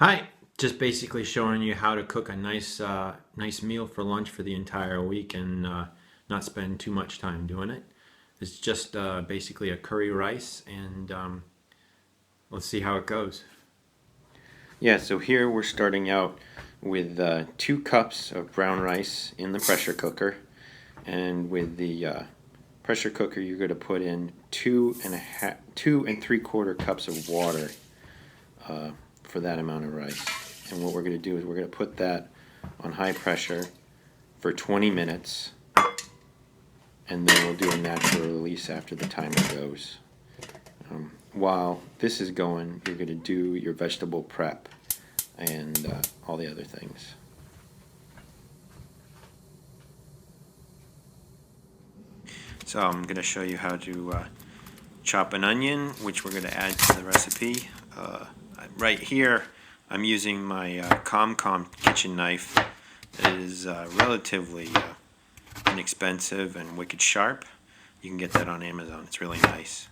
Hi, just basically showing you how to cook a nice meal for lunch for the entire week and not spend too much time doing it. It's just basically a curry rice, and let's see how it goes. Yeah, so here we're starting out with 2 cups of brown rice in the pressure cooker, and with the pressure cooker, you're going to put in 2 and 3/4 cups of water for that amount of rice. And what we're going to do is we're going to put that on high pressure for 20 minutes, and then we'll do a natural release after the timer goes. While this is going, you're going to do your vegetable prep and all the other things. So I'm going to show you how to chop an onion, which we're going to add to the recipe. Right here, I'm using my ComCom kitchen knife. It is relatively inexpensive and wicked sharp. You can get that on Amazon. It's really nice.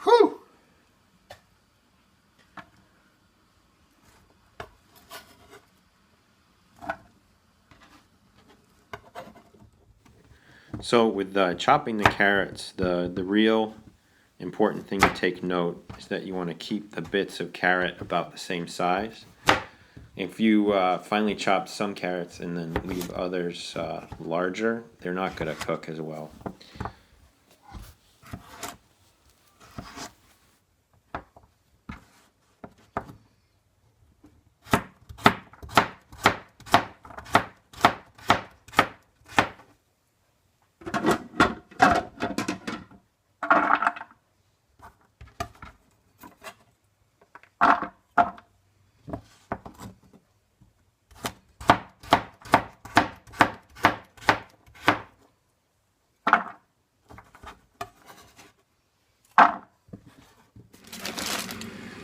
Whew! So with chopping the carrots, the real important thing to take note is that you want to keep the bits of carrot about the same size. If you finely chop some carrots and then leave others larger, they're not going to cook as well.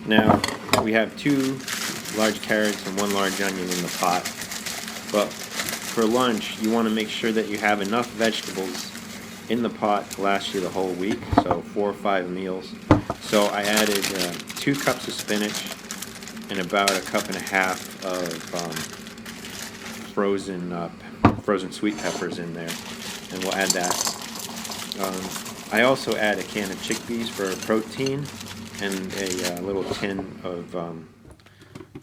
Now, we have 2 large carrots and 1 large onion in the pot, but for lunch, you want to make sure that you have enough vegetables in the pot to last you the whole week, so 4 or 5 meals. So I added 2 cups of spinach and about 1.5 cups of frozen sweet peppers in there, and we'll add that. I also add a can of chickpeas for protein and a little tin of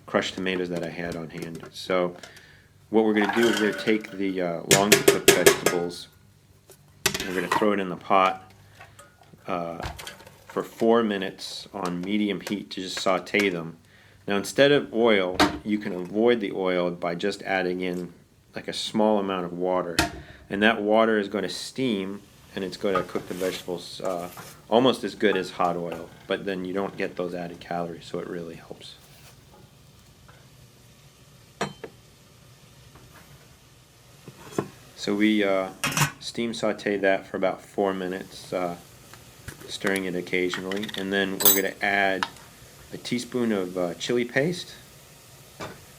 crushed tomatoes that I had on hand. So what we're going to do is we're going to take the long cooked vegetables, and we're going to throw it in the pot for 4 minutes on medium heat to just saute them. Now instead of oil, you can avoid the oil by just adding in like a small amount of water, and that water is going to steam and it's going to cook the vegetables almost as good as hot oil, but then you don't get those added calories, so it really helps. So we steam saute that for about 4 minutes, stirring it occasionally, and then we're going to add a teaspoon of chili paste,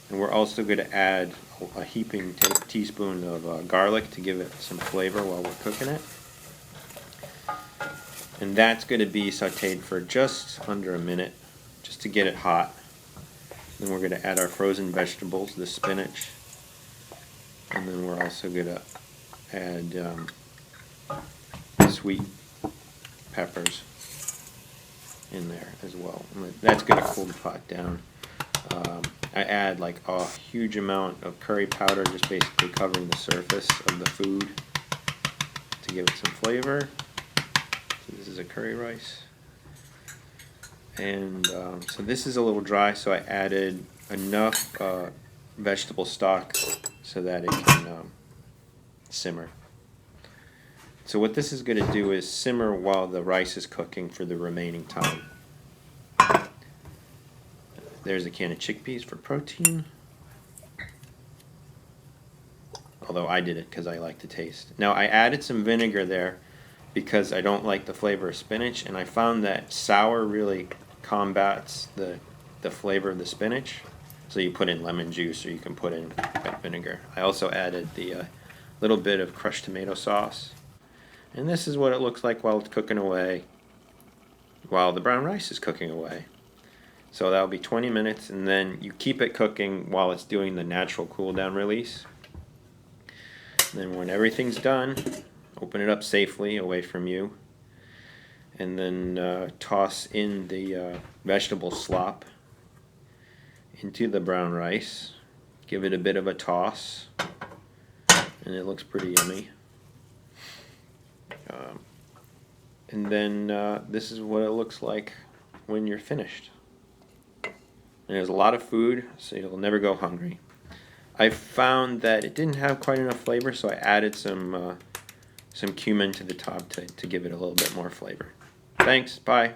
and we're also going to add a heaping teaspoon of garlic to give it some flavor while we're cooking it. And that's going to be sauteed for just under a minute, just to get it hot. Then we're going to add our frozen vegetables, the spinach, and then we're also going to add sweet peppers in there as well. And that's going to cool the pot down. I add like a huge amount of curry powder, just basically covering the surface of the food to give it some flavor. So this is a curry rice. And so this is a little dry, so I added enough vegetable stock so that it can simmer. So what this is going to do is simmer while the rice is cooking for the remaining time. There's a can of chickpeas for protein. Although I did it because I like the taste. Now I added some vinegar there because I don't like the flavor of spinach, and I found that sour really combats the flavor of the spinach. So you put in lemon juice, or you can put in vinegar. I also added the little bit of crushed tomato sauce. And this is what it looks like while it's cooking away, while the brown rice is cooking away. So that'll be 20 minutes, and then you keep it cooking while it's doing the natural cool down release. And then when everything's done, open it up safely away from you, and then toss in the vegetable slop into the brown rice. Give it a bit of a toss, and it looks pretty yummy. And then this is what it looks like when you're finished. And there's a lot of food, so you'll never go hungry. I found that it didn't have quite enough flavor, so I added some cumin to the top to give it a little bit more flavor. Thanks, bye.